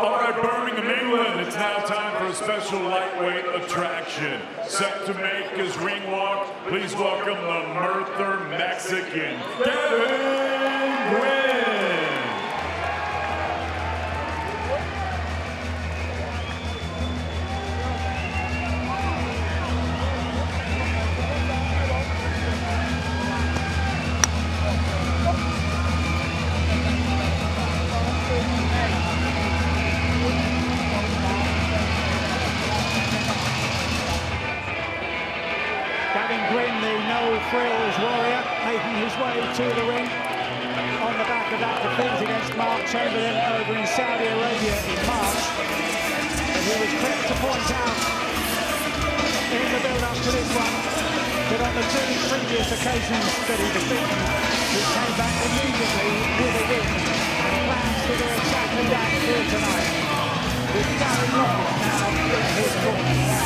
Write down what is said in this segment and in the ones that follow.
All right, Birmingham, England, it's now time for a special lightweight attraction. Set to make his ring walk, please welcome the Merthyr Mexican, Gavin Gwynne. Gavin Gwynne, the no-frills warrior, making his way to the ring on the back of that defeat against Mark Chamberlain over in Saudi Arabia in March. And he was quick to point out in the build-up to this one that on the two previous occasions that he defeated, he came back immediately with a win and plans to do exactly that here tonight. With Gavin Gwynne now in his corner.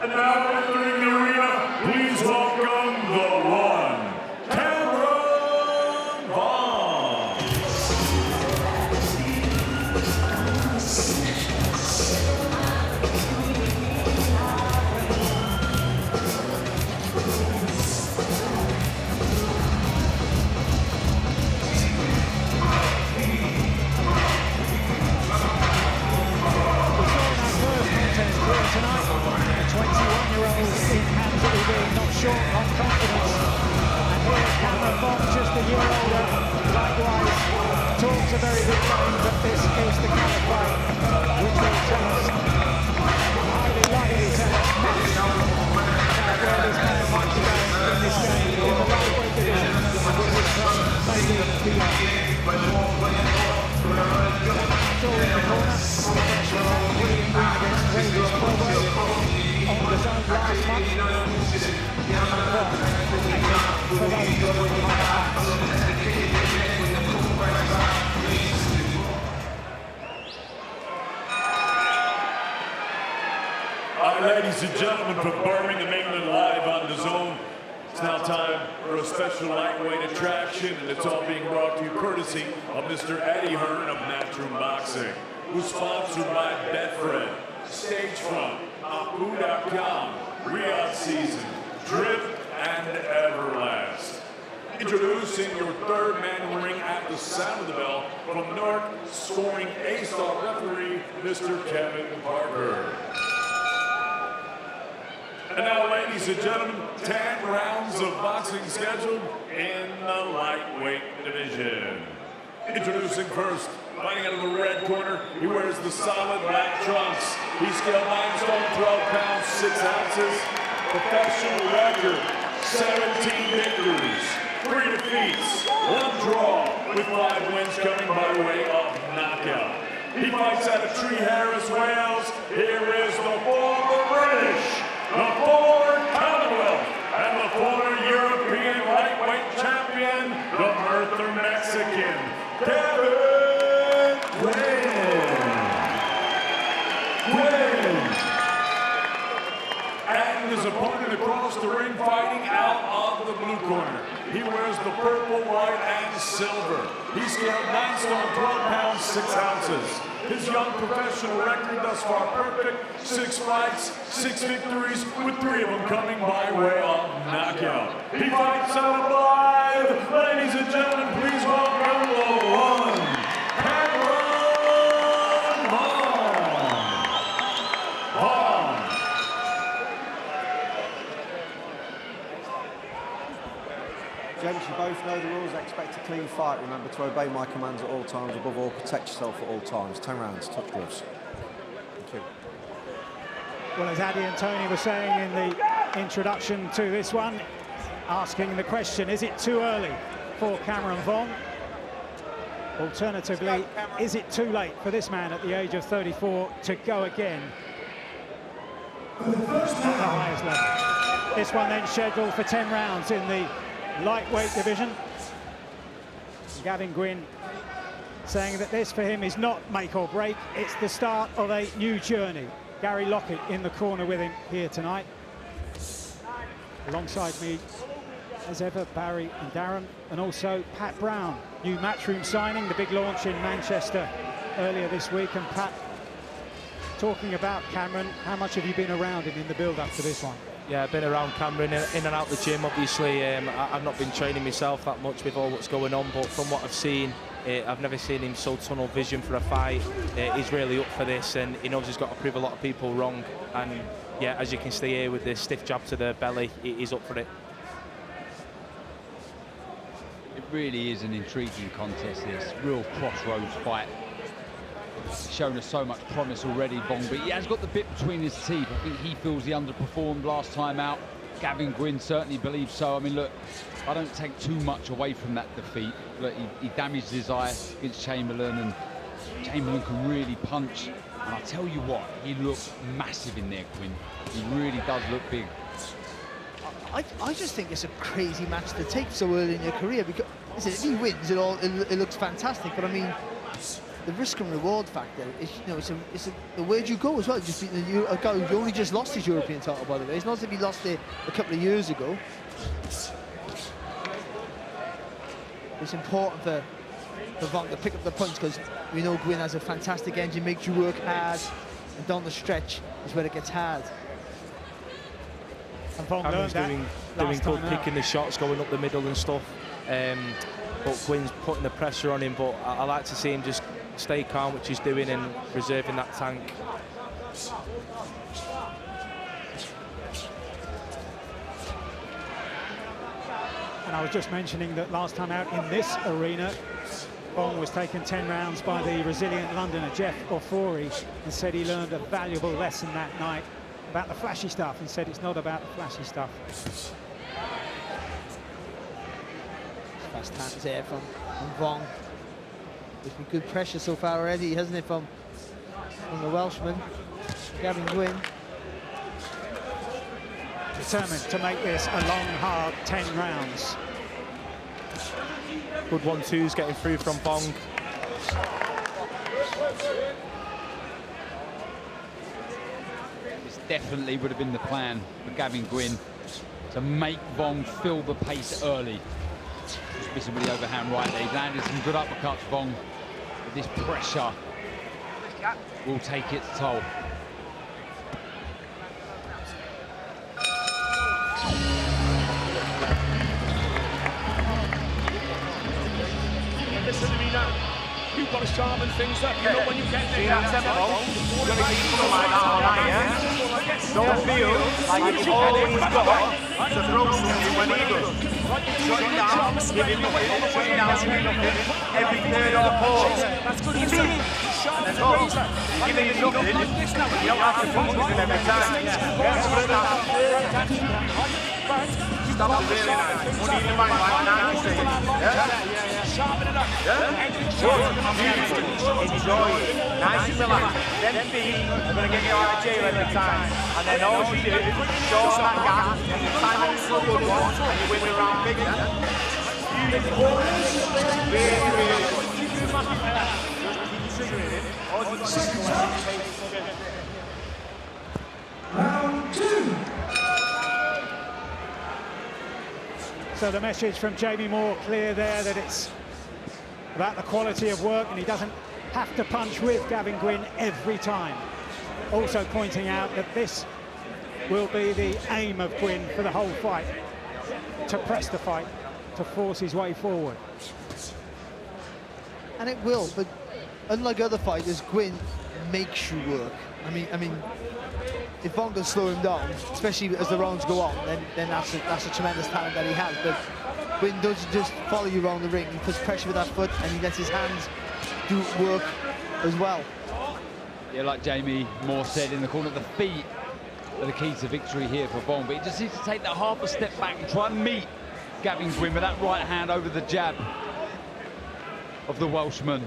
And now entering the arena, please welcome the one, Gavin Gwynne. Tonight, a 21-year-old in hands of being not short on confidence. And here, Gavin Gwynne, just a year older, likewise, talks a very good game, but this is the kind of fight which will tell us, highly likely tell us much about where this man might be going in this game, in the lightweight division, maybe beyond. Still in the corner, pressure on William Green against Rangers Provo on the zone last month. For All right, ladies and gentlemen, from Birmingham, England, live on the zone. It's now time for a special lightweight attraction, and it's all being brought to you courtesy of Mr. Eddie Hearn of Matchroom Boxing, who's sponsored by Betfred, Stagefront, Apu.com, Riyadh Season, Drip, and Everlast. Introducing your third man in the ring at the sound of the bell from Newark, scoring A-star referee, Mr. Kevin Parker. And now, ladies and gentlemen, 10 rounds of boxing scheduled in the lightweight division. Introducing first, fighting out of the red corner, he wears the solid black trunks. He's scaled 9 stone, 12 pounds, 6 ounces. Professional record, 17 victories, 3 defeats, 1 draw, with 5 wins coming by way of knockout. He fights out of Tree Harris, Wales. Here is the former British, the former Commonwealth, and the former European lightweight champion, the Merthyr Mexican, Gavin Gwynne. And his opponent across the ring fighting out of the blue corner. He wears the purple, white, and silver. He's scaled 9 stone, 12 pounds, 6 ounces. His young professional record thus far perfect, 6 fights, 6 victories, with 3 of them coming by way of knockout. He fights out live. Ladies and gentlemen, please welcome the one, Gavin Gwynne. Gents, you both know the rules. I expect a clean fight. Remember to obey my commands at all times. Above all, protect yourself at all times. 10 rounds, touch gloves. Thank you. Well, as Addy and Tony were saying in the introduction to this one, asking the question, is it too early for Cameron Vuong? Alternatively, is it too late for this man at the age of 34 to go again at the highest level? This one then scheduled for 10 rounds in the lightweight division. Gavin Gwynne saying that this for him is not make or break, it's the start of a new journey. Gary Lockett in the corner with him here tonight. Alongside me, as ever, Barry and Darren, and also Pat Brown, new Matchroom signing, the big launch in Manchester earlier this week. And Pat, talking about Cameron, how much have you been around him in the build-up to this one? Yeah, I've been around Cameron in and out the gym, obviously. I've not been training myself that much with all what's going on, but from what I've seen, I've never seen him so tunnel vision for a fight. He's really up for this, and he knows he's got to prove a lot of people wrong. And yeah, as you can see here with the stiff jab to the belly, he's up for it. It really is an intriguing contest, this real crossroads fight. Shown us so much promise already, Vuong, but he has got the bit between his teeth. I think he feels he underperformed last time out. Gavin Gwynne certainly believes so. I mean, look, I don't take too much away from that defeat. Look, he damaged his eye against Chamberlain, and Chamberlain can really punch. And I tell you what, he looks massive in there, Gwynne. He really does look big. I just think it's a crazy match to take so early in your career, because listen, if he wins, it looks fantastic. But I mean, the risk and reward factor is, you know, it's where do you go as well? Just you only just lost his European title, by the way. It's not as if he lost it a couple of years ago. It's important for Vuong to pick up the punch, because we know Gwynne has a fantastic engine, makes you work hard, and down the stretch is where it gets hard. And Vuong Cameron's doing good, picking the shots, going up the middle and stuff. But Gwynne's putting the pressure on him, but I like to see him just stay calm, which he's doing, and reserving that tank. And I was just mentioning that last time out in this arena, Vuong was taken 10 rounds by the resilient Londoner Jeff Ofori, and said he learned a valuable lesson that night about the flashy stuff, and said it's not about the flashy stuff. Fast hands there from Vuong. There's been good pressure so far already, hasn't it, from the Welshman, Gavin Gwynne. Determined to make this a long, hard 10 rounds. Good 1-2s getting through from Vuong. This definitely would have been the plan for Gavin Gwynne, to make Vuong feel the pace early. Just missing with the overhand right there. He's landed some good uppercuts, Vuong. But this pressure will take its toll. Listen to me now. You've got to sharpen things up. You know when you get there. You're going to keep something like that all night, yeah? Don't feel like you've always got to throw something when he does. Shut him down, give him nothing, shut him down, give him nothing. Every third or fourth. That's good. Give him nothing. You don't have to punch him every time. Stop the really nice. Money in the bank like 90 seconds. Sharpen it up. Enjoy it. Nice and relaxed. Them feet are going to get you out of jail every time. And then all you do is shorten that gap, and you time it for a good one, and you win the round bigger. Really, really good. Round 2. So the message from Jamie Moore clear there, that it's about the quality of work, and he doesn't have to punch with Gavin Gwynne every time. Also pointing out that this will be the aim of Gwynne for the whole fight, to press the fight, to force his way forward. And it will, but unlike other fighters, Gwynne makes you work. I mean, if Vuong can slow him down, especially as the rounds go on, then that's a tremendous talent that he has. But Gwynne doesn't just follow you around the ring. He puts pressure with that foot, and he lets his hands do work as well. Yeah, like Jamie Moore said, in the corner, the feet are the key to victory here for Vuong. But he just needs to take that half a step back and try and meet Gavin Gwynne with that right hand over the jab of the Welshman.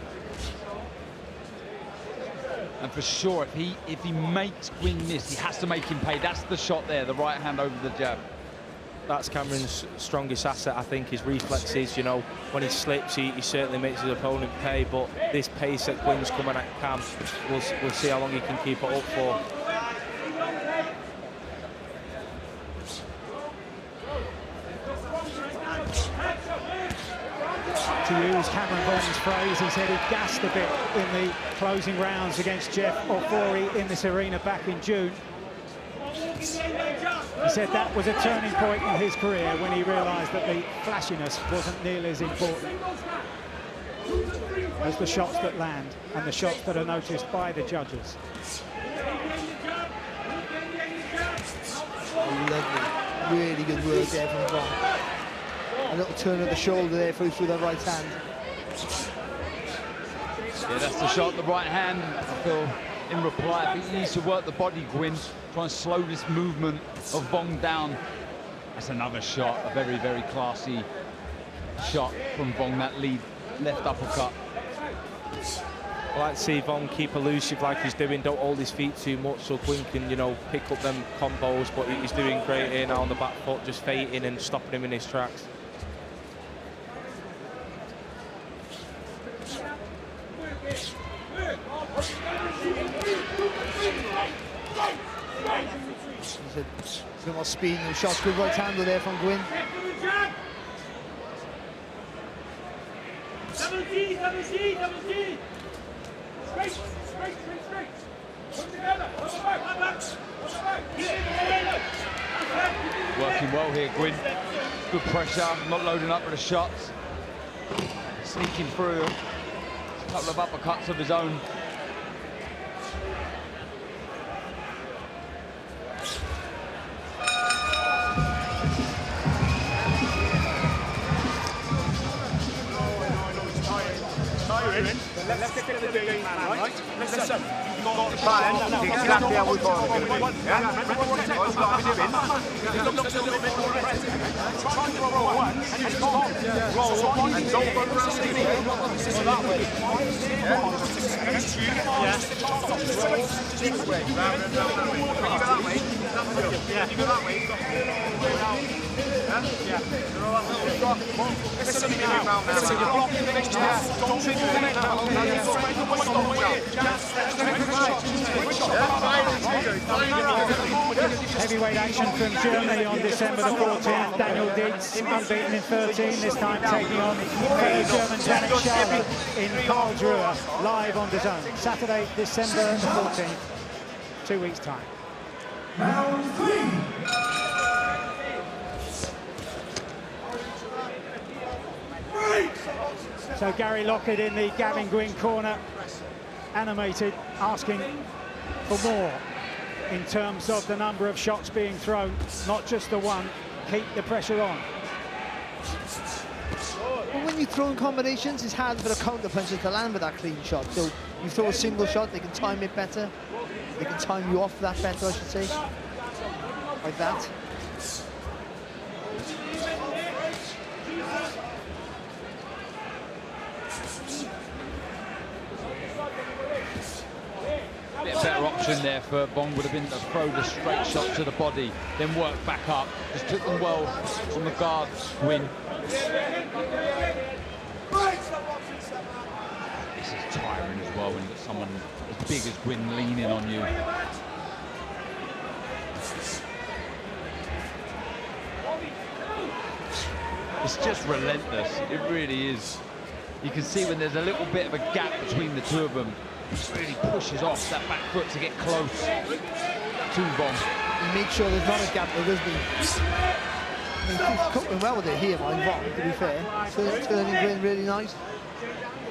And for sure, if he makes Gwynne miss, he has to make him pay. That's the shot there, the right hand over the jab. That's Cameron's strongest asset, I think, his reflexes. You know, when he slips, he certainly makes his opponent pay. But this pace that Gwynne's coming at Cam, we'll see how long he can keep it up for. To use Cameron Vuong's phrase, he said he gassed a bit in the closing rounds against Jeff Ofori in this arena back in June. He said that was a turning point in his career when he realised that the flashiness wasn't nearly as important as the shots that land and the shots that are noticed by the judges. Lovely, really good work there from Vuong. A little turn of the shoulder there through the right hand. Yeah, that's the shot, the right hand. I feel in reply, I think he needs to work the body, Gwynne, try and slow this movement of Vuong down. That's another shot, a very, very classy shot from Vuong, that lead left uppercut. I like to see Vuong keep elusive like he's doing, don't hold his feet too much so Gwynne can, you know, pick up them combos, but he's doing great here now on the back foot, just feinting and stopping him in his tracks. There's a bit more speed in the shots. Good right hander there from Gwynne. 17. Straight. Put together. Working well here, Gwynne. Good pressure, not loading up with the shots. Sneaking through a couple of uppercuts of his own. Let's get to the game, man, right? Listen, you've got the plan. Exactly how we thought it was going to be. Yeah? Remember what it's got to be doing? It looks a little bit more aggressive. Try to roll one, and just roll. Roll one, and don't go around the field. So that way. Against you. Yeah. This way. Round. When you go that way, that's good. Yeah. You go that way, you've got to go down. Yeah. Listen to me now. Listen, you're blocking the next chance. Don't trigger it now. Heavyweight action from Germany on December the 14th. Daniel Dietz, unbeaten in 13, this time taking on fellow German Janik Schauer in Karlsruhe, live on DAZN. Saturday, December the 14th, 2 weeks' time. Round 3. So Gary Lockett in the Gavin Gwynne corner, animated, asking for more in terms of the number of shots being thrown, not just the one, keep the pressure on. Well, when you throw in combinations, it's hard for the counter puncher to land with that clean shot. So you throw a single shot, they can time it better. They can time you off that better, I should say. Like that. Bit better option there for Vuong would have been to throw the straight shot to the body, then work back up. Just took them well on the guard, Gwynne. This is tiring as well when you've got someone as big as Gwynne leaning on you. It's just relentless, it really is. You can see when there's a little bit of a gap between the two of them, it really pushes off that back foot to get close to Vuong. He makes sure there's not a gap there, doesn't he? I mean, he's coping well with it here, by Vuong, to be fair. Turning Gwynne really nice.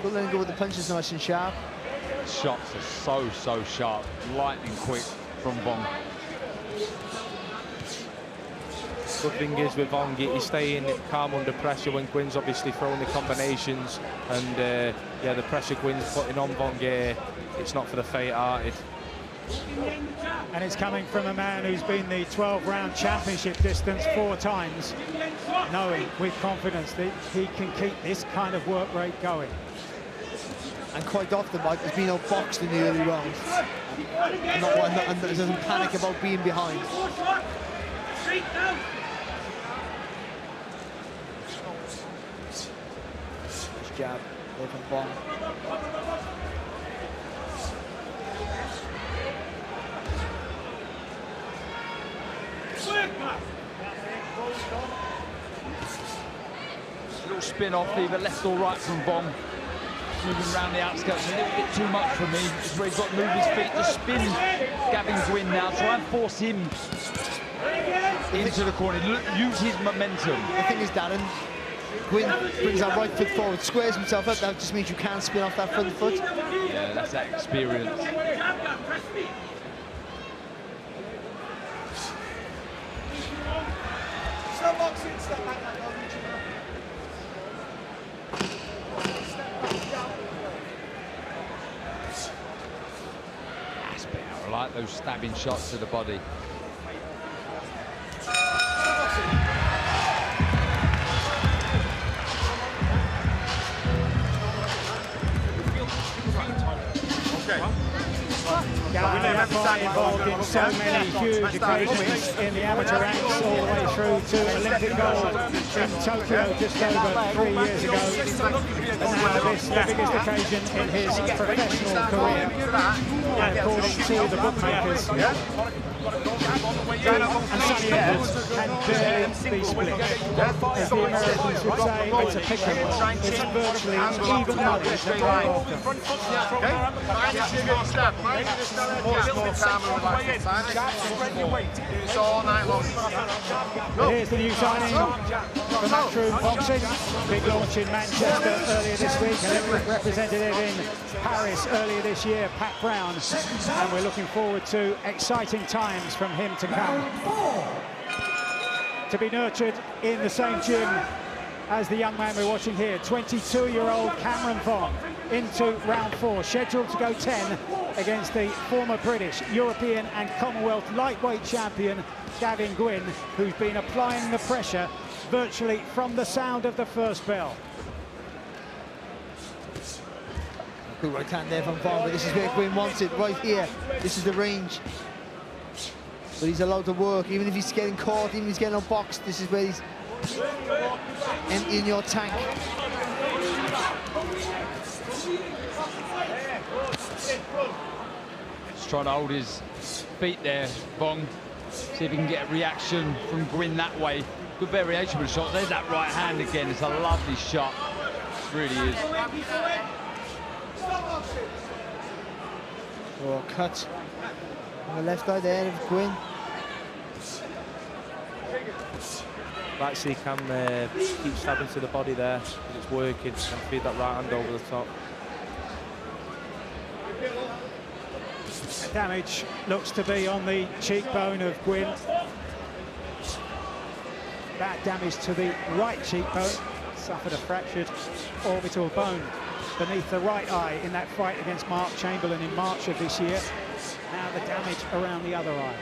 But letting go with the punches nice and sharp. Shots are so sharp, lightning quick from Vuong. Good thing is with Vuong, he's staying calm under pressure when Gwynne's obviously throwing the combinations, and yeah, the pressure Gwynne's putting on Vuong, it's not for the faint-hearted. And it's coming from a man who's been the 12-round championship distance 4 times, knowing with confidence that he can keep this kind of work rate going. And quite often, Mike has been outboxed in the early rounds. And doesn't panic about being behind. Jab there from Vuong. Little spin off, either left or right from Vuong. Moving around the outskirts a little bit too much for me. This is where he's got to move his feet to spin Gavin Gwynne now. Try and force him into the corner. Use his momentum. The thing is, Darren, Gwynne brings that right foot forward, squares himself up. That just means you can't spin off that front foot. Yeah, that's that experience. Stop boxing, step back. That's better. I like those stabbing shots to the body. Gavin involved in so many huge occasions in the amateur ranks, all the way through to Olympic gold in Tokyo just over 3 years ago. And now this, the biggest occasion in his professional career, according to the bookmakers. And Sonny Edwards can barely be split. As the Americans would say, it's a pick-em. It's virtually even money at the top Here's the new signing for Matchroom Boxing. Big launch in Manchester earlier this week, and then representative in Paris earlier this year, Pat Brown. And we're looking forward to exciting times from him to come. To be nurtured in the same gym as the young man we're watching here, 22-year-old Cameron Vuong, into round 4, scheduled to go 10 against the former British, European and Commonwealth lightweight champion Gavin Gwynne, who's been applying the pressure virtually from the sound of the first bell. Good right hand there from Vuong, but this is where Gwynne wants it, right here. This is the range. But he's allowed to work, even if he's getting caught, even if he's getting unboxed. This is where he's emptying your tank. Just trying to hold his feet there, Vuong. See if he can get a reaction from Gwynne that way. Good variation with the shot. There's that right hand again. It's a lovely shot. It really is. Oh, cut on the left eye there of Gwynne. Like see Cam keep stabbing to the body there. It's working and feed that right hand over the top. Damage looks to be on the cheekbone of Gwynne. That damage to the right cheekbone. Suffered a fractured orbital bone beneath the right eye in that fight against Mark Chamberlain in March of this year. Now the damage around the other eye.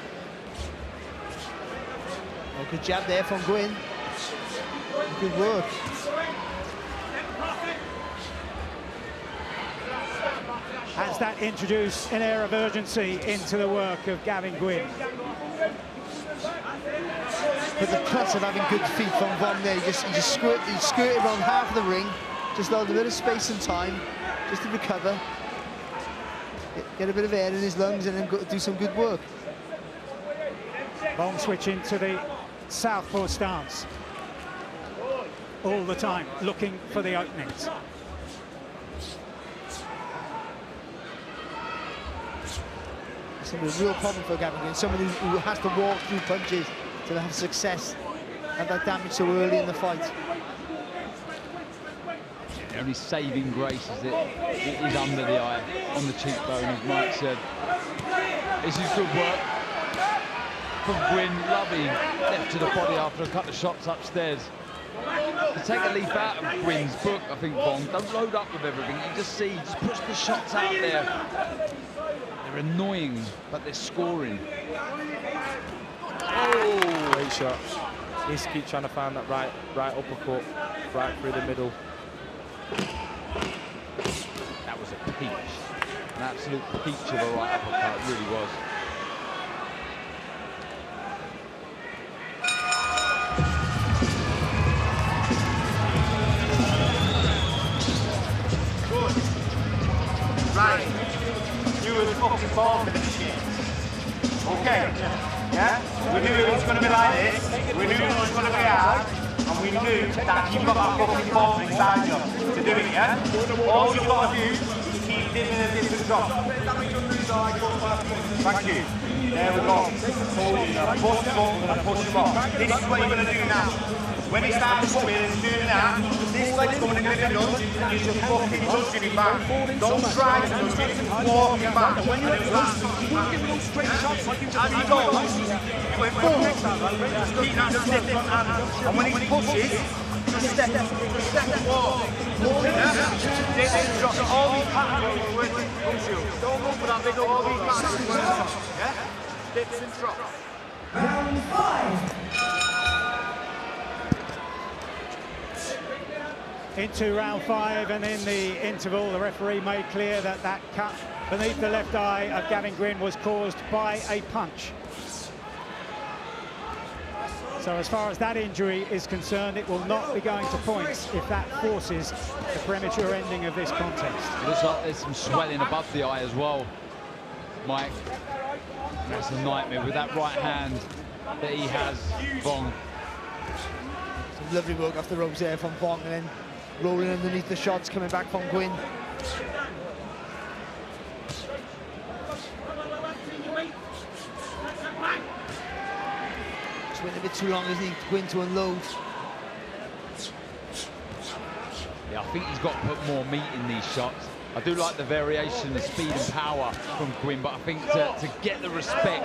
Oh, good jab there from Gwynne. Good work. Has that introduced an air of urgency into the work of Gavin Gwynne? But the plus of having good feet from Vuong there, he skirted around half of the ring, just allowed a bit of space and time just to recover, get a bit of air in his lungs, and then go do some good work. Vuong switching to the southpaw stance all the time, looking for the openings. It's a real problem for Gavin Gwynne, someone who has to walk through punches to have success, have that damage so early in the fight. The only saving grace is that it is under the eye, on the cheekbone, as Mike said. This is good work from Gwynne. Lovely left to the body after a couple of shots upstairs. To take a leaf out of Gwynne's book, I think, Vuong, don't load up with everything. You just see, just push the shots out there. They're annoying, but they're scoring. Oh, great shot. Needs to keep trying to find that right uppercut, right through the middle. That was a peach. An absolute peach of a right uppercut, it really was. Right. You were the fucking ball for this shit. Okay. Yeah? We knew it was going to be like this. We knew it was going to be hard. And we knew that you've got that fucking ball inside you to do it, yeah? All you've got to do is keep dipping a different drop. Thank you. There we go. Push him up and push him off. This is what you're going to do now. When he starts coming and doing that, this leg's going to get it done, you just fucking touching him back. Don't try to touch it, walk him back. And then as he goes, you went boom, just keep that stiff hand. And when he pushes, just step and walk. Dip and drop. All these patterns will work. Don't go for that big, all these patterns will work. Yeah? Dips and drops. Round 5. Into round 5, and in the interval the referee made clear that that cut beneath the left eye of Gavin Gwynne was caused by a punch. So as far as that injury is concerned, it will not be going to points if that forces the premature ending of this contest. It looks like there's some swelling above the eye as well, Mike. That's a nightmare with that right hand that he has, Vuong. Some lovely work off the ropes there from Vuong, and then rolling underneath the shots coming back from Gwynne. Just went a bit too long, isn't he, Gwynne, to unload. Yeah, I think he's got to put more meat in these shots. I do like the variation, the speed and power from Gwynne, but I think to get the respect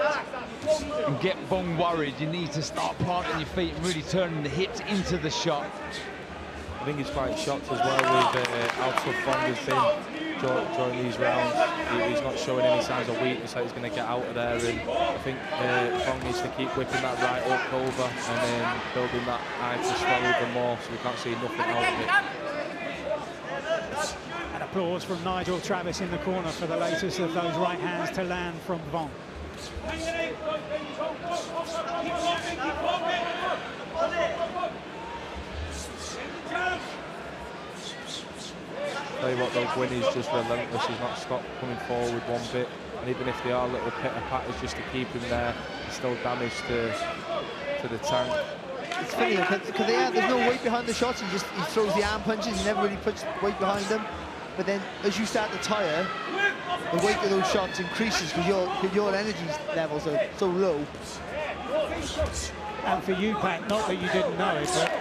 and get Vuong worried, you need to start planting your feet and really turning the hips into the shot. I think he's quite shocked as well with how tough Vuong has been during these rounds. He's not showing any signs of weakness, like he's going to get out of there, and I think Vuong needs to keep whipping that right up over and then building that eye to swell even more, so we can't see nothing out of it. An applause from Nigel Travis in the corner for the latest of those right hands to land from Vuong. Tell you what though, Gwynne is just relentless. He's not stopped coming forward one bit, and even if they are little pitter-patters just to keep him there, there's still damage to the tank. It's funny, because there's no weight behind the shots. He throws the arm punches. He never really puts weight behind them. But then, as you start to tire, the weight of those shots increases because your energy levels are so low. And for you, Pat, not that you didn't know it, but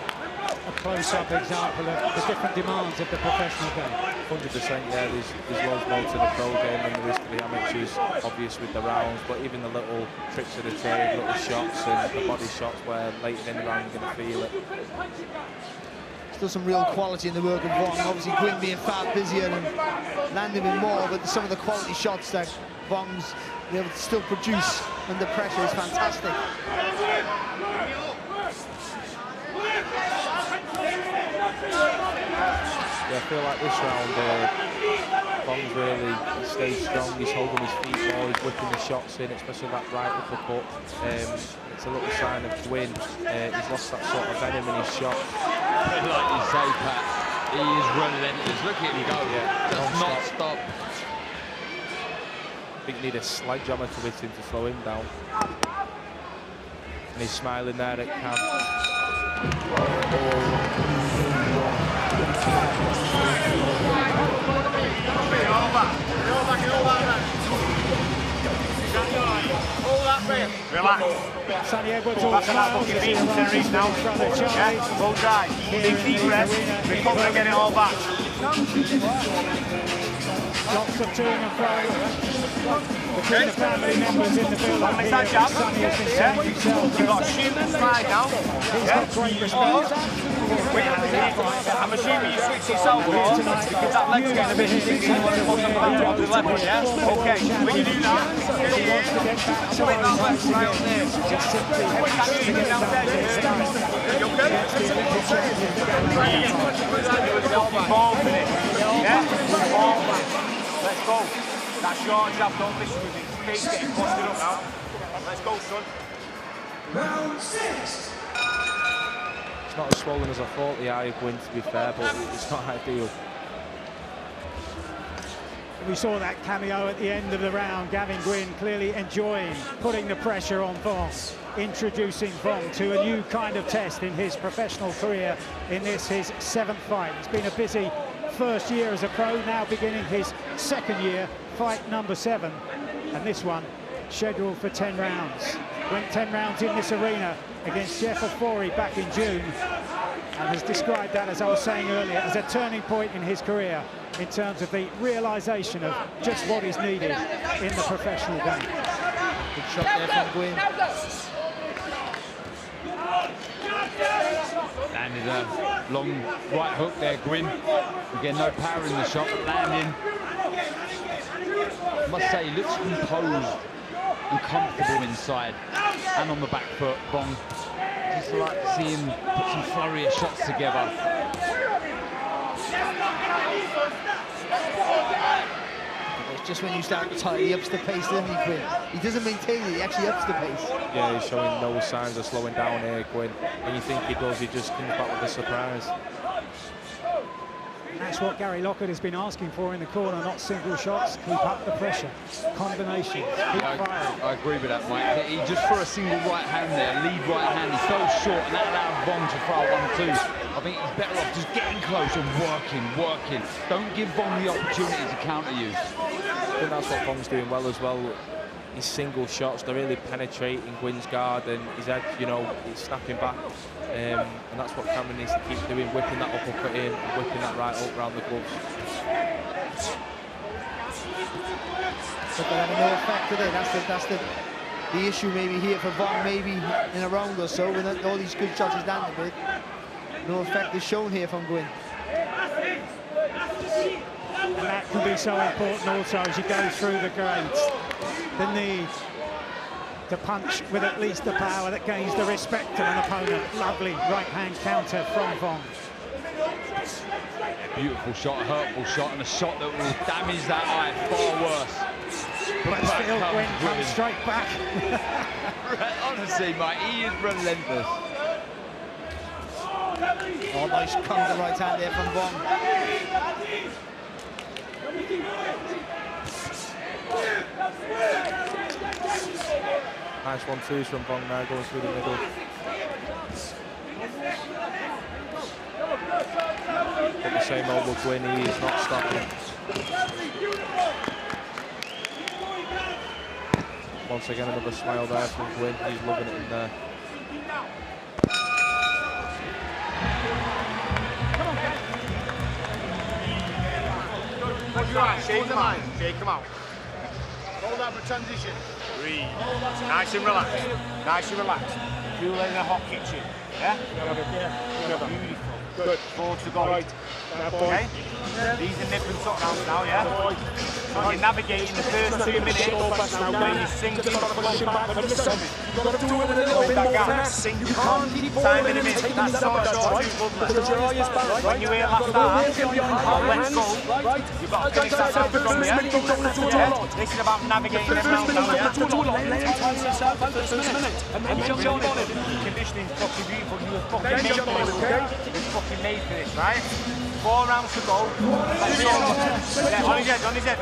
a close-up example of the different demands of the professional game. 100%, yeah, there's loads more to the pro game than there is to the amateurs, obvious with the rounds, but even the little tricks of the trade, little shots and the body shots where late in the round you're going to feel it. Still some real quality in the work of Vuong. Obviously, Gwynne being far busier and landing with more, but some of the quality shots that Vuong's able to still produce under pressure is fantastic. Yeah, I feel like this round, Vuong's really stayed strong. He's holding his feet more, he's whipping the shots in, especially that right uppercut. It's a little sign of Gwynne. He's lost that sort of venom in his shot. Like you say, Pat, he is relentless. Look at him go. Yeah, does not stop. I think you need a slight jammer to hit him to slow him down. And he's smiling there at Cam. Relax. Sonny Edwards Go all back to that smiles fucking as he beat and runs reach now. in front of Charlie. Yeah, go dry. Big deep breath. Recover and get it all back. Lots of toing and fro between the family members in the building Don't miss here. that jab. Sonny has been Yeah. saying himself. You've got to shoot and slide now. He's got great respect. I'm assuming you switch yourself more because that leg's going to be hitting you on the level, yeah? Okay, when you do that, get it in, swing that leg right on there. Can you get downstairs? You okay? Ball finish, yeah? Ball back. Let's go. That short jab, don't listen to it. Keep getting busted up now. Let's go, son. Round 6. It's not as swollen as I thought, the eye of Gwynne, to be fair, but it's not ideal. We saw that cameo at the end of the round. Gavin Gwynne clearly enjoying putting the pressure on Vuong, introducing Vuong to a new kind of test in his professional career in this, his 7th fight. It's been a busy first year as a pro, now beginning his 2nd year, fight number 7. And this one scheduled for 10 rounds. Went 10 rounds in this arena against Jeff Ofori back in June, and has described that, as I was saying earlier, as a turning point in his career in terms of the realisation of just what is needed in the professional game. Good shot there from Gwynne. Landed a long right hook there, Gwynne. Again, no power in the shot, but landing. I must say, he looks composed and comfortable inside and on the back foot. Vuong, just like to see him put some flurry of shots together. It's just when you start to tire, he ups the pace, doesn't he, Gwynne? He doesn't maintain it, he actually ups the pace. Yeah, he's showing no signs of slowing down here, Gwynne. When you think he does, he just comes back with a surprise. That's what Gary Lockett has been asking for in the corner, not single shots. Keep up the pressure, combinations, keep firing. I agree with that, Mike. He just threw a single right hand there, lead right hand. He fell short, and that allowed Vuong to throw a 1-2. I think he's better off just getting close and working. Don't give Vuong the opportunity to counter you. I think that's what Vuong's doing well as well. His single shots, they're really penetrating Gwynne's guard, and his head, you know, he's snapping back. And that's what Cameron needs to keep doing, whipping that uppercut in, whipping that right up round the gloves. But they're having no effect today. That's the issue maybe here for Vuong, maybe in a round or so, when all these good shots he's landed with. No effect is shown here from Gwynne. And that can be so important also as you go through the grades. The need to punch with at least the power that gains the respect of an opponent. Lovely right-hand counter from Vuong. Beautiful shot, a hurtful shot, and a shot that will damage that eye far worse. But still, Gwynne comes straight back. Honestly, Mike, he is relentless. Oh, nice counter right hand there from Vuong. Nice 1-2s from Vuong now, going through the middle. But the same old with Gwynne, he is not stopping. Once again, another smile there from Gwynne. He's loving it in there. Shake him out. Shake him out. Hold up for transition. Breathe. Nice and relaxed. Nice and relaxed. Cool in a hot kitchen. Yeah? Beautiful. Good. 4 to go. Right. Okay? These are nip and tuck rounds now, yeah? So you're navigating the first 2 minutes when you sink into the pushing back from the stomach. You've got to do it with a little bit more finesse. You can't keep time in a minute. That's not short. When you hear last start, let's go. You've got to finish that round from here. This is about navigating them rounds now, yeah? Conditioning's fucking beautiful. You were fucking made for this, okay? You're fucking made for this, right? 4 rounds to go. Let's go. Yeah, on his head.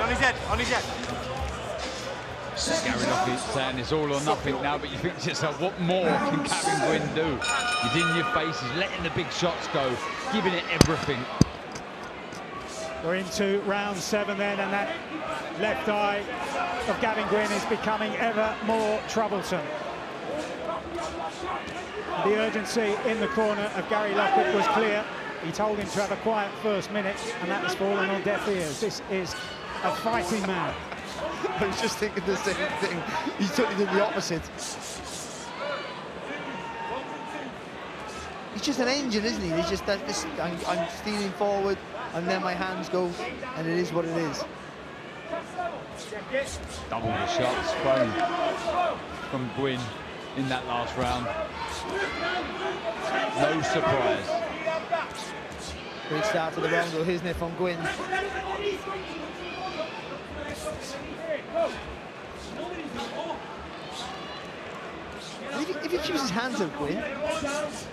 Gary Lockett saying it's all or nothing now, but you think to yourself, what more can Gavin Gwynne do? He's in your face, he's letting the big shots go, giving it everything. We're into round 7 then, and that left eye of Gavin Gwynne is becoming ever more troublesome. The urgency in the corner of Gary Lockett was clear. He told him to have a quiet first minute, and that has fallen on deaf ears. This is a fighting man. I was just thinking the same thing. He totally did the opposite. He's just an engine, isn't he? He's just that. I'm stealing forward, and then my hands go, and it is what it is. Double the shots thrown from Gwynne in that last round. No surprise. Great start to the round, though, isn't it, from Gwynne? If he keeps his hands up, Gwynne,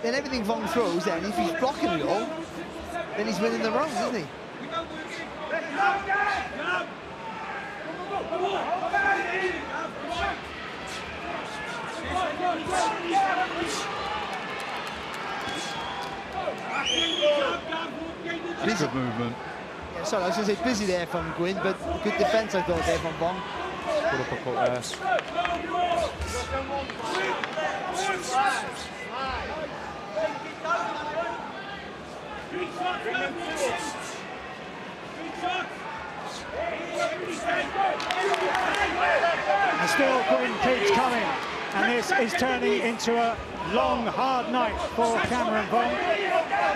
then everything Vuong throws, then if he's blocking it all, then he's winning the round, isn't he? That's good movement. Yeah, sorry, I was going to say busy there from Gwynne, but good defence I thought there from Vuong. Good uppercut there. And still Gwynne keeps coming. And this is turning into a long, hard night for Cameron Vuong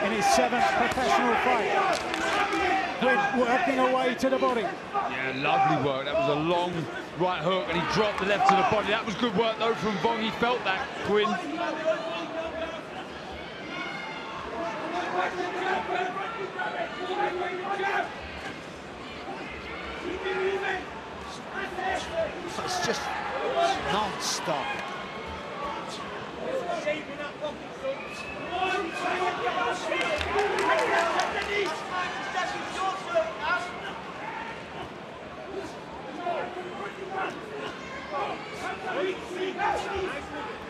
in his 7th professional fight. Gwynne working away to the body. Yeah, lovely work. That was a long right hook, and he dropped the left to the body. That was good work, though, from Vuong. He felt that, Gwynne. It's just non-stop.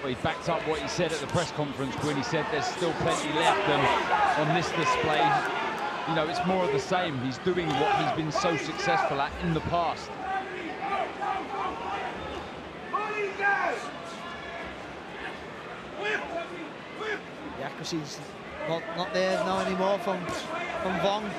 Well, he backed up what he said at the press conference, Gwynne. He said there's still plenty left, and on this display, you know, it's more of the same. He's doing what he's been so successful at in the past. The accuracy's not there now anymore from Vuong.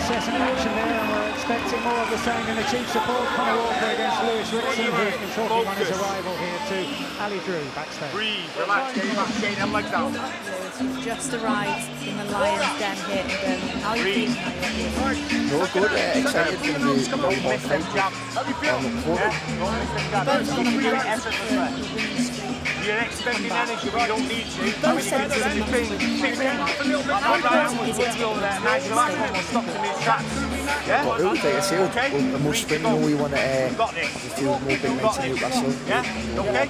Incessant action there, and we're expecting more of the same in the chief support. Conor Walker against Lewis Ritson, who's been talking on his arrival here to Ali Drew backstage. Breathe, relax, get them legs down. You've just arrived in the Lion's Den here in Birmingham. How are you feeling? No, good, excited to be more fight. Both on a great effortlessly. You're expending energy, but you don't need to. Both said it's a How important is it to feel that nice relax one will stop in his tracks? Yeah? But like I said, we're more sprinting, we want to feel more big nights in Newcastle. Yeah? Okay?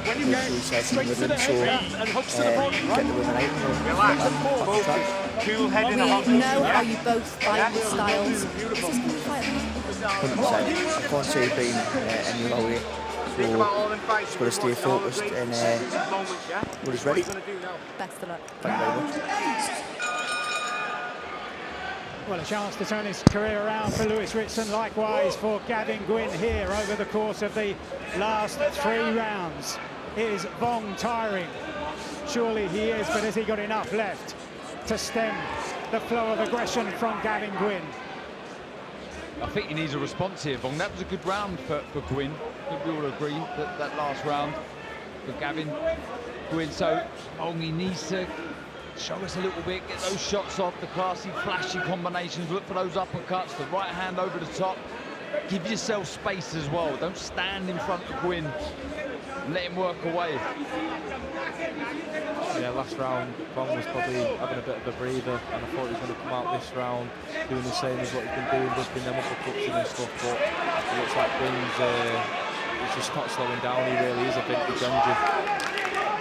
When you get straight to the head and hooks to the body. Get the women out. Relax. Cool head in the hot. You know how you both fight with styles. Is this going to fight? 100%. I can't say being any lower way. So just got to stay focused and we're just ready. Best of luck. Thank you very much. Well, a chance to turn his career around for Lewis Ritson, likewise for Gavin Gwynne here over the course of the last 3 rounds. Is Vuong tiring? Surely he is, but has he got enough left to stem the flow of aggression from Gavin Gwynne? I think he needs a response here, Vuong. That was a good round for Gwynne. I think we all agree that last round for Gavin Gwynne. So Vuong, he needs to show us a little bit, get those shots off, the classy, flashy combinations, look for those uppercuts, the right hand over the top. Give yourself space as well. Don't stand in front of Gwynne. Let him work away. Yeah, last round, Vuong was probably having a bit of a breather, and I thought he was going to come out this round doing the same as what he's been doing, whipping them uppercuts in and stuff, but it looks like Gwynne's he's just not slowing down. He really is a vintage engine.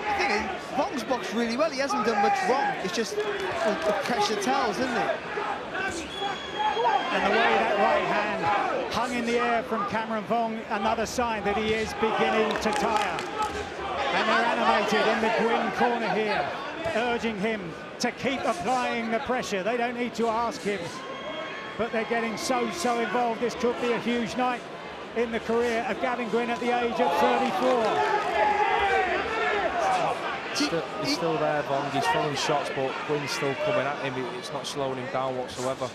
The thing is, Vuong's boxed really well. He hasn't done much wrong. It's just the pressure tells, isn't it? And the way that right hand hung in the air from Cameron Vuong, another sign that he is beginning to tire. And they're animated in the Gwynne corner here, urging him to keep applying the pressure. They don't need to ask him, but they're getting so involved. This could be a huge night in the career of Gavin Gwynne at the age of 34. He's still there, Vuong. He's throwing shots, but Gwynne's still coming at him. It's not slowing him down whatsoever.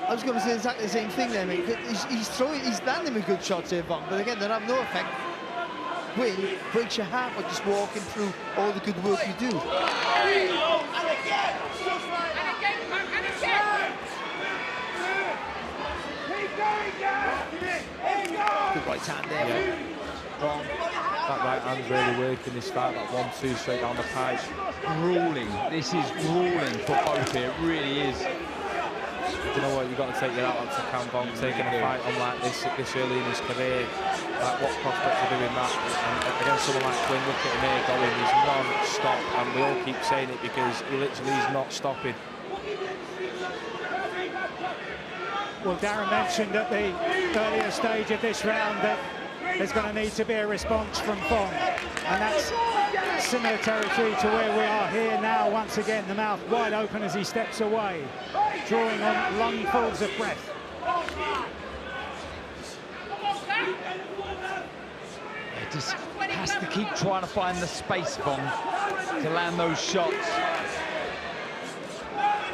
I was going to say exactly the same thing there, mate. He's landing with good shots here, Vuong, but again, they have no effect. Gwynne breaks your heart by just walking through all the good work you do. Good right hand there. Yeah. Vuong. That right hand's really working this fight, that 1-2 straight down the pipe. Grueling. This is grueling for both here. It really is. You know what, you've got to take your hat off to Cam Vuong, taking a fight on like this early in his career. like what prospects are doing that. And against someone like Gwynne, look at him here going, he's non-stop, and we all keep saying it because he literally is not stopping. Well, Darren mentioned at the earlier stage of this round that there's going to need to be a response from Vuong, and that's similar territory to where we are here now. Once again, the mouth wide open as he steps away, drawing on lungfuls of breath. He just has to keep trying to find the space, Vuong, to land those shots.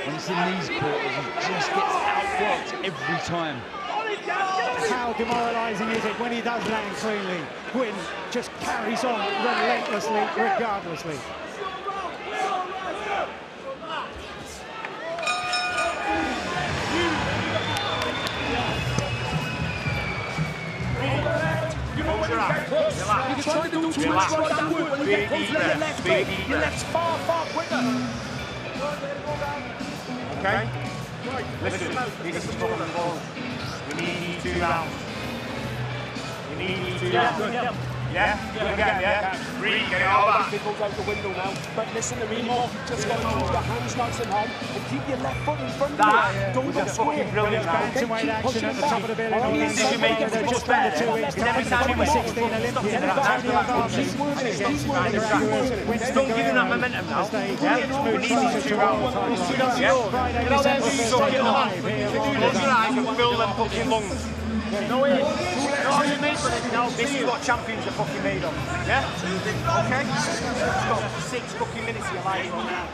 When it's in these quarters, he just gets outworked every time. How demoralising is it when he does land cleanly? Gwynne just carries on relentlessly, regardlessly. You can try to do too much right downward when you get close to your left, but your left's far, far quicker. Okay? Listen, this is from the ball. We need 2 rounds. We need 2 rounds. Yeah? Again, yeah? Read, get it all back. It goes out the window now. But listen to me, Mark, you've just got to use your hands nice and high and keep your left foot in front of you. Don't go square. Brilliant bantamweight action at the top of the bill in Orlando. They're just under 2 weeks to Every time he 2016 Olympian Antonio Vargas against Don't give him that momentum now. Yeah? We need these 2 rounds. Friday, December 1st, live here on Close your eyes and fill them fucking lungs. No way. All you made for this now, this is what champions are fucking made of. Yeah? Okay? You've got 6 fucking minutes of your life on that.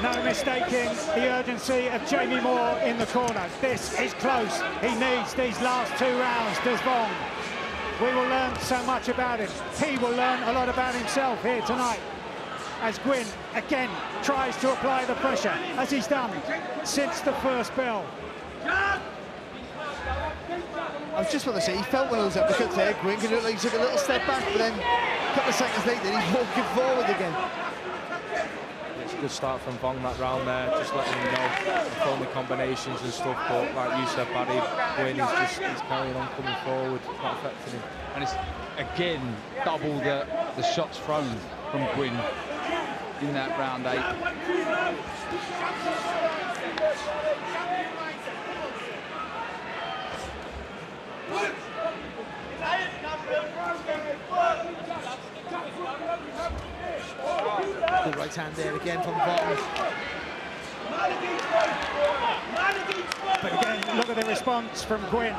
No mistaking the urgency of Jamie Moore in the corner. This is close. He needs these last 2 rounds, does Vuong. We will learn so much about him. He will learn a lot about himself here tonight, as Gwynne again tries to apply the pressure, as he's done since the first bell. I was just want to say, he felt one of those uppercuts there. Gwynne could look like he took a little step back, but then a couple of seconds later, he's walking forward again. It's a good start from Vuong that round there, just letting him know the phony combinations and stuff, but like you said, Barry, Gwynne is he's carrying on coming forward, it's not affecting him. And it's, again, double the shots thrown from Gwynne in that round 8. Good right hand there again from Vuong. But again, look at the response from Gwynne.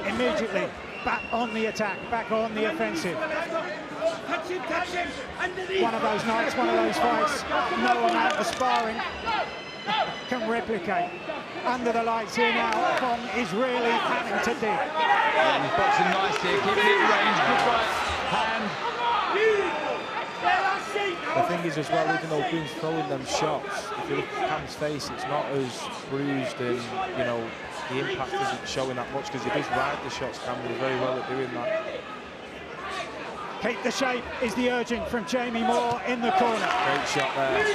Immediately back on the attack, back on the offensive. One of those nights, one of those fights, no amount of sparring can replicate. Under the lights here now, Vuong is really having to dig. Yeah, he's boxing nice here, keeping it range, good right hand. The thing is as well, even though Gwynne's throwing them shots, if you look at Cam's face, it's not as bruised and, you know, the impact isn't showing that much because he does ride the shots. Cam is very well at doing that. Keep the shape is the urgent from Jamie Moore in the corner. Great shot there.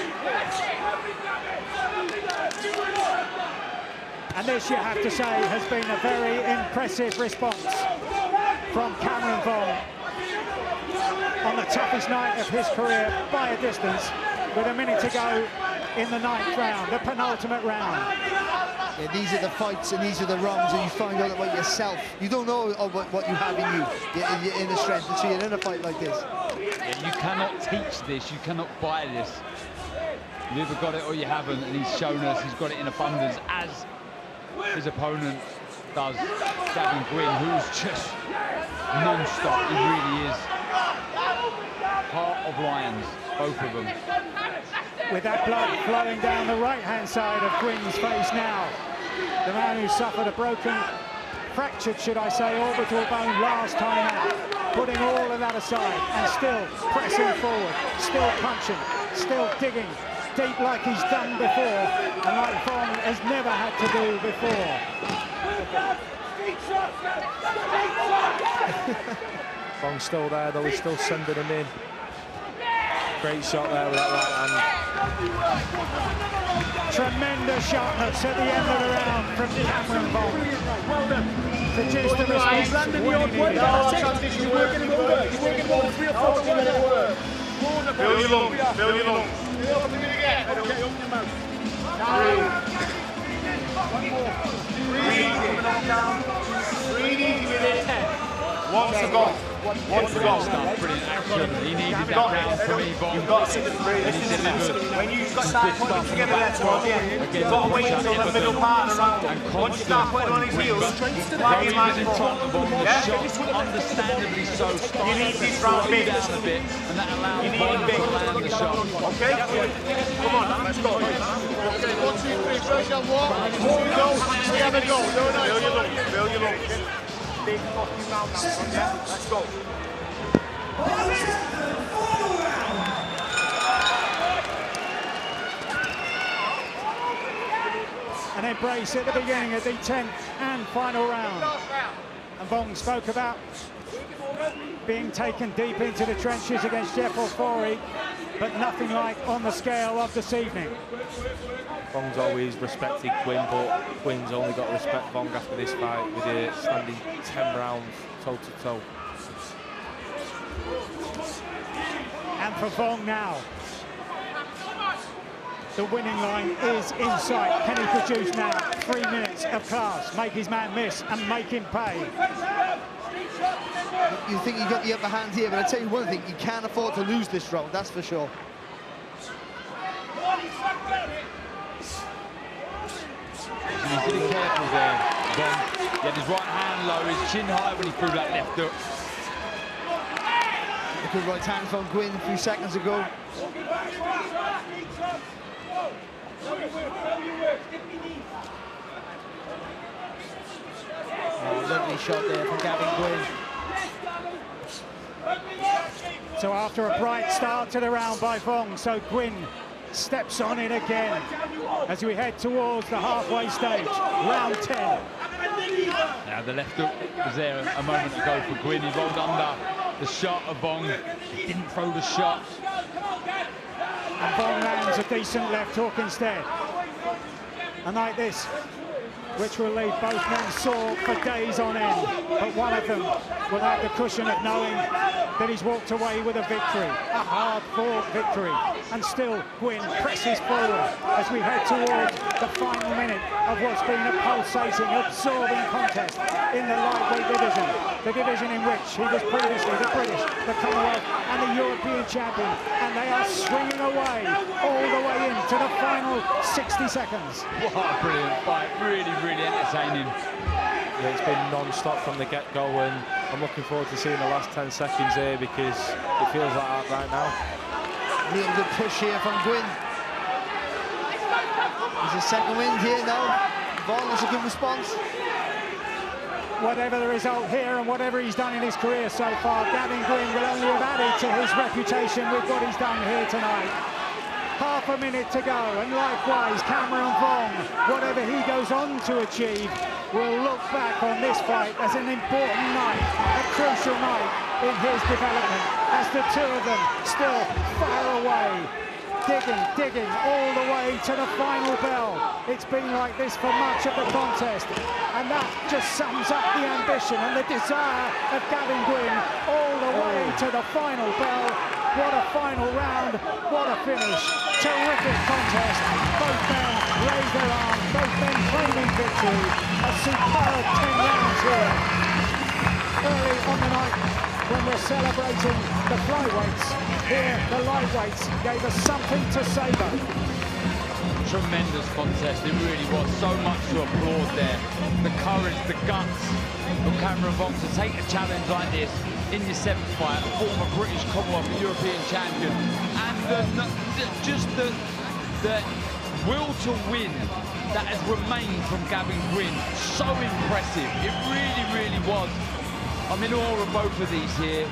And this, you have to say, has been a very impressive response from Cameron Vuong on the toughest night of his career by a distance, with a minute to go in the 9th round, the penultimate round. Yeah, these are the fights and these are the rounds that you find out about yourself. You don't know what you have in you, your inner strength, until you're in a fight like this. Yeah, you cannot teach this, you cannot buy this. You've either got it or you haven't, and he's shown us he's got it in abundance, as his opponent does, Gavin Gwynne, who's just non-stop. He really is. Heart of lions, both of them. With that blood flowing down the right-hand side of Gwynne's face now. The man who suffered a broken, fractured, should I say, orbital bone last time out. Putting all of that aside and still pressing forward, still punching, still digging deep like he's done before, and like Vuong has never had to do before. Vuong's still there though, he's still sending him in. Great shot there with that right hand. Tremendous sharpness at the end of the round from Cameron Vuong. Produced the response when he needed it. You're working him over. You're working him over 3 or 4 times. Feel your lungs, feel your lungs. Okay, open your mouth. Breathe easy with it. One to go. One to go. Brilliant action. He needed that round from Vuong. You've got to when you start putting them together there towards the end, you've got to wait until the middle part of the round. Once you start putting on his heels, fly him like understandably so. You need this round big. Down a bit, and that allows Vuong to land the shot. Okay? Come on, let's go. Okay, 1, 2, 3, fresh and walk. Go. We have a go. Feel your lungs, feel your lungs. Big fucking round now, yeah? Let's go. An embrace at the beginning of the 10th and final round. And Vuong spoke about being taken deep into the trenches against Jeff Ofori, but nothing like on the scale of this evening. Vuong's always respected Gwynne, but Gwynne's only got to respect Vuong after this fight with it standing 10 rounds toe-to-toe. And for Vuong now, the winning line is in sight. Can he produce now 3 minutes of class, make his man miss and make him pay? You think you got the upper hand here, but I tell you one thing, you can't afford to lose this round, that's for sure. He's really careful there, Vuong. He had his right hand low, his chin high when he threw that left hook. The good right hand from Gwynne a few seconds ago. Lovely shot there from Gavin Gwynne. So after a bright start to the round by Vuong, so Gwynne steps on it again as we head towards the halfway stage, round 10. Now the left hook was there a moment ago for Gwynne. He rolled under the shot of Vuong. He didn't throw the shot. And Vuong lands a decent left hook instead. And like this, which will leave both men sore for days on end, but one of them will have the cushion of knowing that he's walked away with a victory, a hard-fought victory. And still, Gwynne presses forward as we head towards the final minute of what's been a pulsating, absorbing contest in the lightweight division, the division in which he was previously the British, the Commonwealth and the European champion, and they are swinging away all the way into the final 60 seconds. What a brilliant fight, really entertaining. Yeah, it's been non-stop from the get-go, and I'm looking forward to seeing the last 10 seconds here because it feels like that right now. Real good push here from Gwynne. He's a second wind here now. Vuong is a good response. Whatever the result here and whatever he's done in his career so far, Gavin Gwynne will only have added to his reputation with what he's done here tonight. Half a minute to go, and likewise Cameron Vuong, whatever he goes on to achieve, will look back on this fight as an important night, a crucial night in his development, as the two of them still far away, digging all the way to the final bell. It's been like this for much of the contest, and that just sums up the ambition and the desire of Gavin Gwynne all the way to the final bell. What a final round, what a finish. Terrific contest. Both men raised their arms, both men claiming victory. A superb 10 rounds here. Early on the night when we're celebrating the flyweights, here the lightweights gave us something to savour. Tremendous contest, it really was. So much to applaud there. The courage, the guts of Cameron Vuong to take a challenge like this in your 7th fight, a former British Commonwealth European champion, and just the will to win that has remained from Gavin Gwynne. So impressive, it really was. I'm in awe of both of these here.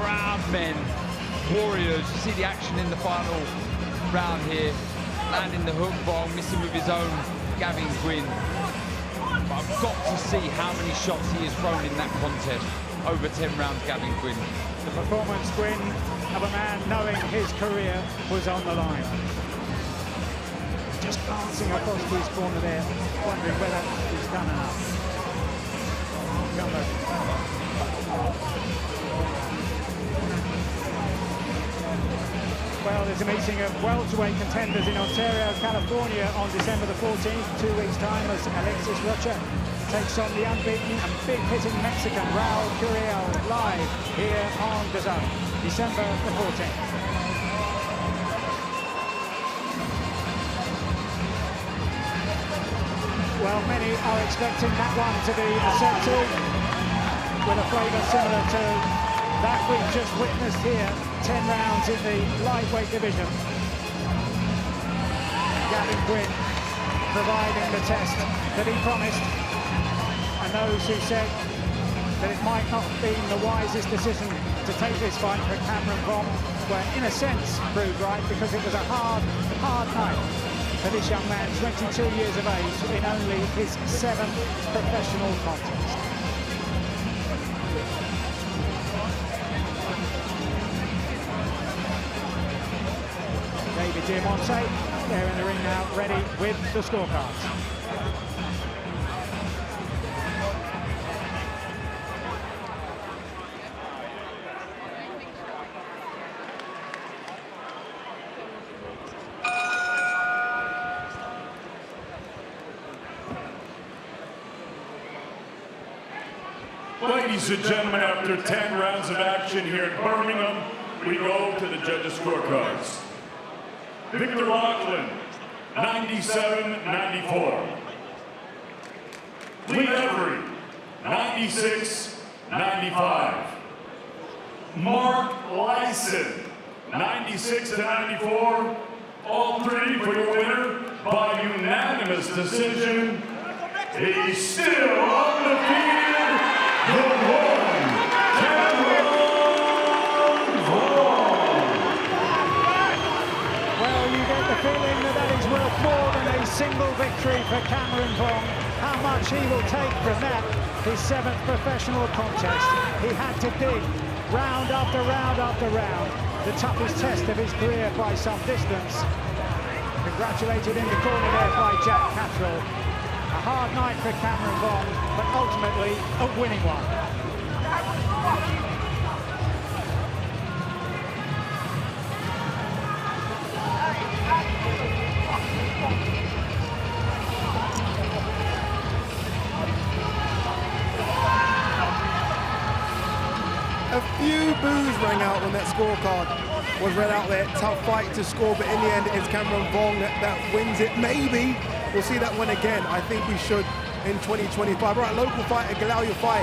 Proud men, warriors. You see the action in the final round here. Landing the hook, Vuong missing with his own Gavin Gwynne. But I've got to see how many shots he has thrown in that contest. Over 10 rounds, Gavin Gwynne. The performance, Gwynne, of a man knowing his career was on the line. just glancing across to his corner there, wondering whether he's done enough. Well, there's a meeting of welterweight contenders in Ontario, California on December the 14th, 2 weeks' time, as Alexis Rocha takes on the unbeaten and big-hitting Mexican Raul Curiel live here on the Zone, December the 14th. Well, many are expecting that one to be a set two, with a flavour similar to that we've just witnessed here, 10 rounds in the lightweight division. Gavin Gwynne providing the test that he promised, and those who said that it might not have been the wisest decision to take this fight for Cameron Vuong were in a sense proved right, because it was a hard night for this young man, 22 years of age, in only his 7th professional contest. David Diamante, there in the ring now, ready with the scorecards. Ladies and gentlemen, after 10 rounds of action here in Birmingham, we go to the judges' scorecards. Victor Lachlan, 97-94. Lee Every, 96-95. Mark Lyson, 96-94. All three for your winner by unanimous decision. He's still undefeated. The Vuong, Cameron Vuong. Well, you get the feeling that is worth more than a single victory for Cameron Vuong. How much he will take from that, his 7th professional contest. He had to dig round after round after round, the toughest test of his career by some distance. Congratulated in the corner there by Jack Cattrall. A hard night for Cameron Vuong, but ultimately a winning one. A few boos rang out when that scorecard was read out there. Tough fight to score, but in the end it's Cameron Vuong that wins it. Maybe we'll see that one again. I think we should in 2025. All right, local fighter Galal Yafai